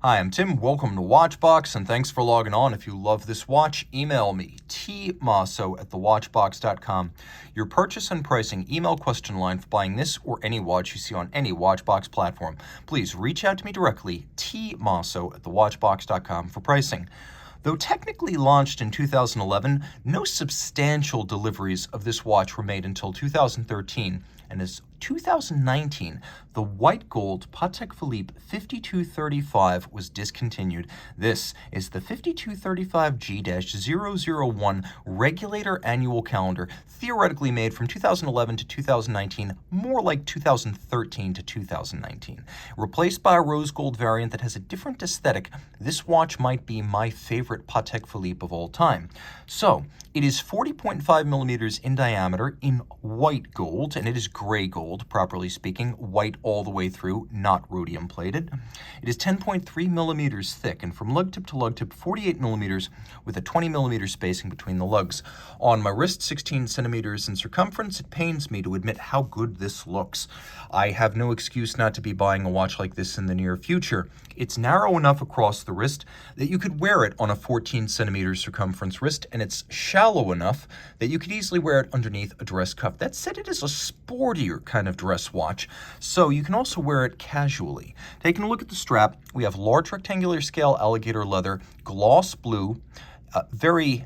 Hi, I'm Tim. Welcome to Watchbox, and thanks for logging on. If you love this watch, email me, tmosso@thewatchbox.com. Your purchase and pricing email question line for buying this or any watch you see on any Watchbox platform. Please reach out to me directly, tmosso@thewatchbox.com for pricing. Though technically launched in 2011, no substantial deliveries of this watch were made until 2013, and as 2019, the white gold Patek Philippe 5235 was discontinued. This is the 5235G-001 Regulator annual calendar, theoretically made from 2011 to 2019, more like 2013 to 2019. Replaced by a rose gold variant that has a different aesthetic, this watch might be my favorite Patek Philippe of all time. So, it is 40.5 millimeters in diameter in white gold, and it is gray gold, properly speaking, white all the way through, not rhodium plated. It is 10.3 millimeters thick, and from lug tip to lug tip, 48 millimeters with a 20 millimeter spacing between the lugs. On my wrist, 16 centimeters in circumference. It pains me to admit how good this looks. I have no excuse not to be buying a watch like this in the near future. It's narrow enough across the wrist that you could wear it on a 14 centimeter circumference wrist, and it's shallow enough that you could easily wear it underneath a dress cuff. That said, it is a sportier kind of dress watch, so you can also wear it casually. Taking a look at the strap, we have large rectangular scale alligator leather, gloss blue, very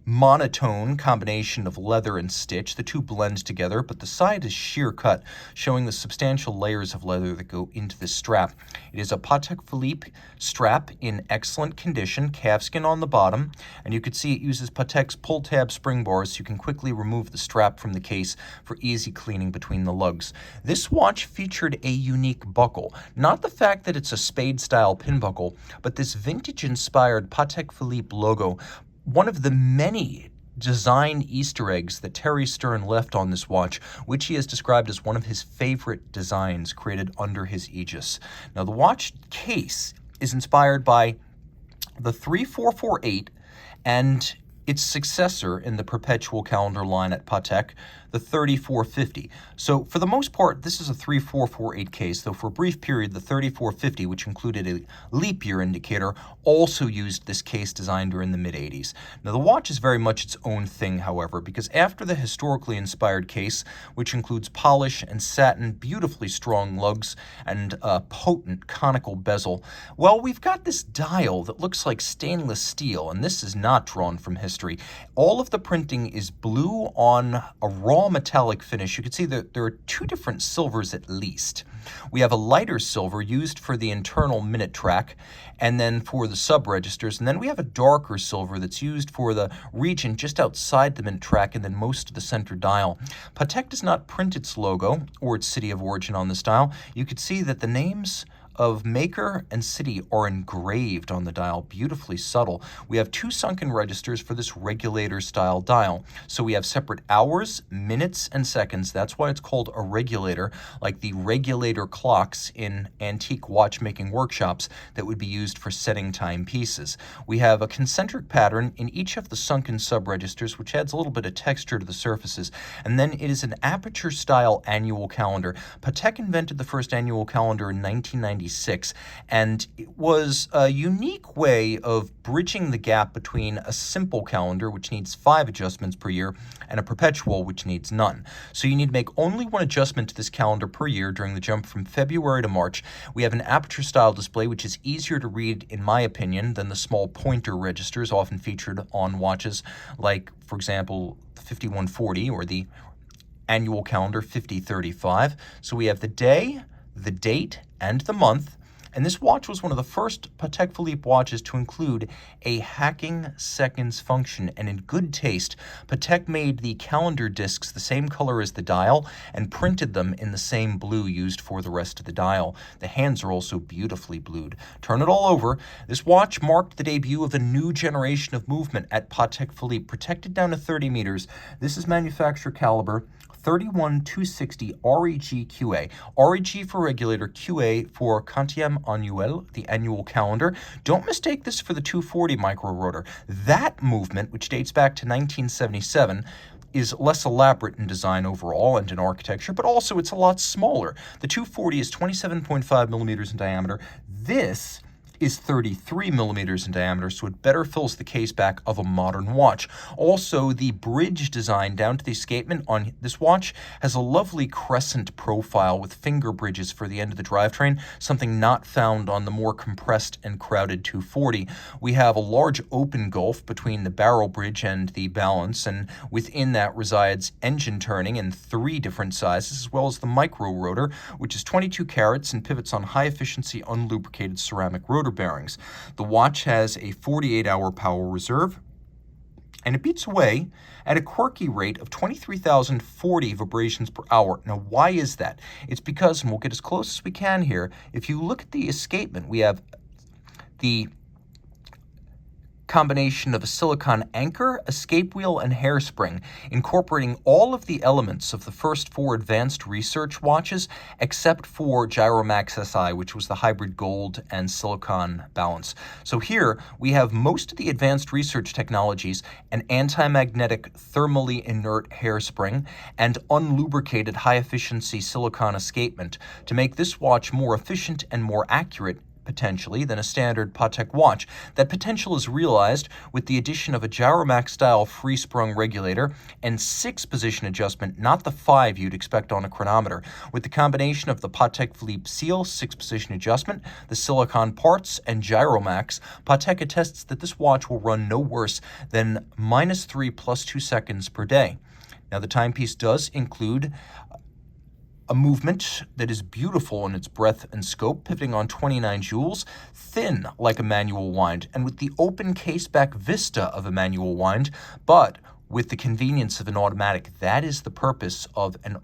monotone combination of leather and stitch. The two blend together, but the side is sheer cut, showing the substantial layers of leather that go into this strap. It is a Patek Philippe strap in excellent condition, calfskin on the bottom, and you can see it uses Patek's pull tab spring bars so you can quickly remove the strap from the case for easy cleaning between the lugs. This watch featured a unique buckle, not the fact that it's a spade style pin buckle, but this vintage inspired Patek Philippe logo, one of the many design Easter eggs that Terry Stern left on this watch, which he has described as one of his favorite designs created under his aegis. Now, the watch case is inspired by the 3448 and its successor in the perpetual calendar line at Patek, the 3450. So for the most part, this is a 3448 case, though for a brief period, the 3450, which included a leap year indicator, also used this case design during the mid-80s. Now the watch is very much its own thing, however, because after the historically inspired case, which includes polish and satin, beautifully strong lugs, and a potent conical bezel, well, we've got this dial that looks like stainless steel, and this is not drawn from history. All of the printing is blue on a raw metallic finish. You can see that there are two different silvers at least. We have a lighter silver used for the internal minute track and then for the sub-registers, and then we have a darker silver that's used for the region just outside the minute track and then most of the center dial. Patek does not print its logo or its city of origin on this dial. You can see that the names of maker and city are engraved on the dial, beautifully subtle. We have two sunken registers for this regulator style dial. So we have separate hours, minutes, and seconds. That's why it's called a regulator, like the regulator clocks in antique watchmaking workshops that would be used for setting timepieces. We have a concentric pattern in each of the sunken sub-registers, which adds a little bit of texture to the surfaces. And then it is an aperture style annual calendar. Patek invented the first annual calendar in 1996. And it was a unique way of bridging the gap between a simple calendar, which needs 5 adjustments per year, and a perpetual, which needs none. So you need to make only one adjustment to this calendar per year during the jump from February to March. We have an aperture style display, which is easier to read, in my opinion, than the small pointer registers often featured on watches like, for example, the 5140 or the annual calendar 5035. So we have the day, the date, and the month, and this watch was one of the first Patek Philippe watches to include a hacking seconds function, and in good taste, Patek made the calendar discs the same color as the dial and printed them in the same blue used for the rest of the dial. The hands are also beautifully blued. Turn it all over. This watch marked the debut of a new generation of movement at Patek Philippe, protected down to 30 meters. This is manufacturer caliber 31260 REG QA. REG for regulator, QA for quantième annuel, the annual calendar. Don't mistake this for the 240 micro rotor. That movement, which dates back to 1977, is less elaborate in design overall and in architecture, but also it's a lot smaller. The 240 is 27.5 millimeters in diameter. This is 33 millimeters in diameter, so it better fills the case back of a modern watch. Also, the bridge design down to the escapement on this watch has a lovely crescent profile with finger bridges for the end of the drivetrain, something not found on the more compressed and crowded 240. We have a large open gulf between the barrel bridge and the balance, and within that resides engine turning in 3 different sizes, as well as the micro rotor, which is 22 carats and pivots on high-efficiency unlubricated ceramic rotor bearings. The watch has a 48-hour power reserve, and it beats away at a quirky rate of 23,040 vibrations per hour. Now, why is that? It's because, and we'll get as close as we can here, if you look at the escapement, we have the combination of a silicon anchor, escape wheel, and hairspring, incorporating all of the elements of the first 4 advanced research watches, except for Gyromax SI, which was the hybrid gold and silicon balance. So here we have most of the advanced research technologies, an anti-magnetic thermally inert hairspring, and unlubricated high-efficiency silicon escapement to make this watch more efficient and more accurate potentially, than a standard Patek watch. That potential is realized with the addition of a Gyromax-style free-sprung regulator and 6-position adjustment, not the 5 you'd expect on a chronometer. With the combination of the Patek Philippe seal, 6-position adjustment, the silicon parts, and Gyromax, Patek attests that this watch will run no worse than -3 + 2 seconds per day. Now, the timepiece does include a movement that is beautiful in its breadth and scope, pivoting on 29 jewels, thin like a manual wind, and with the open caseback vista of a manual wind, but with the convenience of an automatic. That is the purpose of an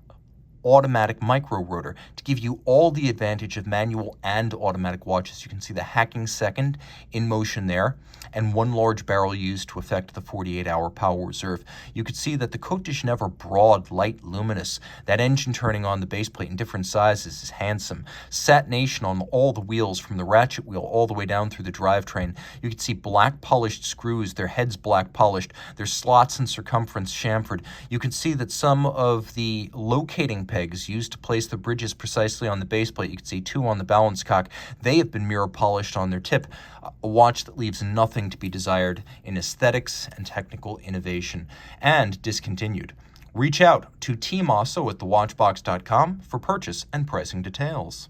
automatic micro rotor, to give you all the advantage of manual and automatic watches. You can see the hacking second in motion there, and 1 large barrel used to affect the 48-hour power reserve. You could see that the Côte de Genève broad, light, luminous. That engine turning on the base plate in different sizes is handsome. Satination on all the wheels, from the ratchet wheel all the way down through the drivetrain. You can see black polished screws, their heads black polished, their slots and circumference chamfered. You can see that some of the locating pegs used to place the bridges precisely on the base plate, you can see 2 on the balance cock, they have been mirror polished on their tip. A watch that leaves nothing to be desired in aesthetics and technical innovation, and discontinued. Reach out to Team Mosso at thewatchbox.com for purchase and pricing details.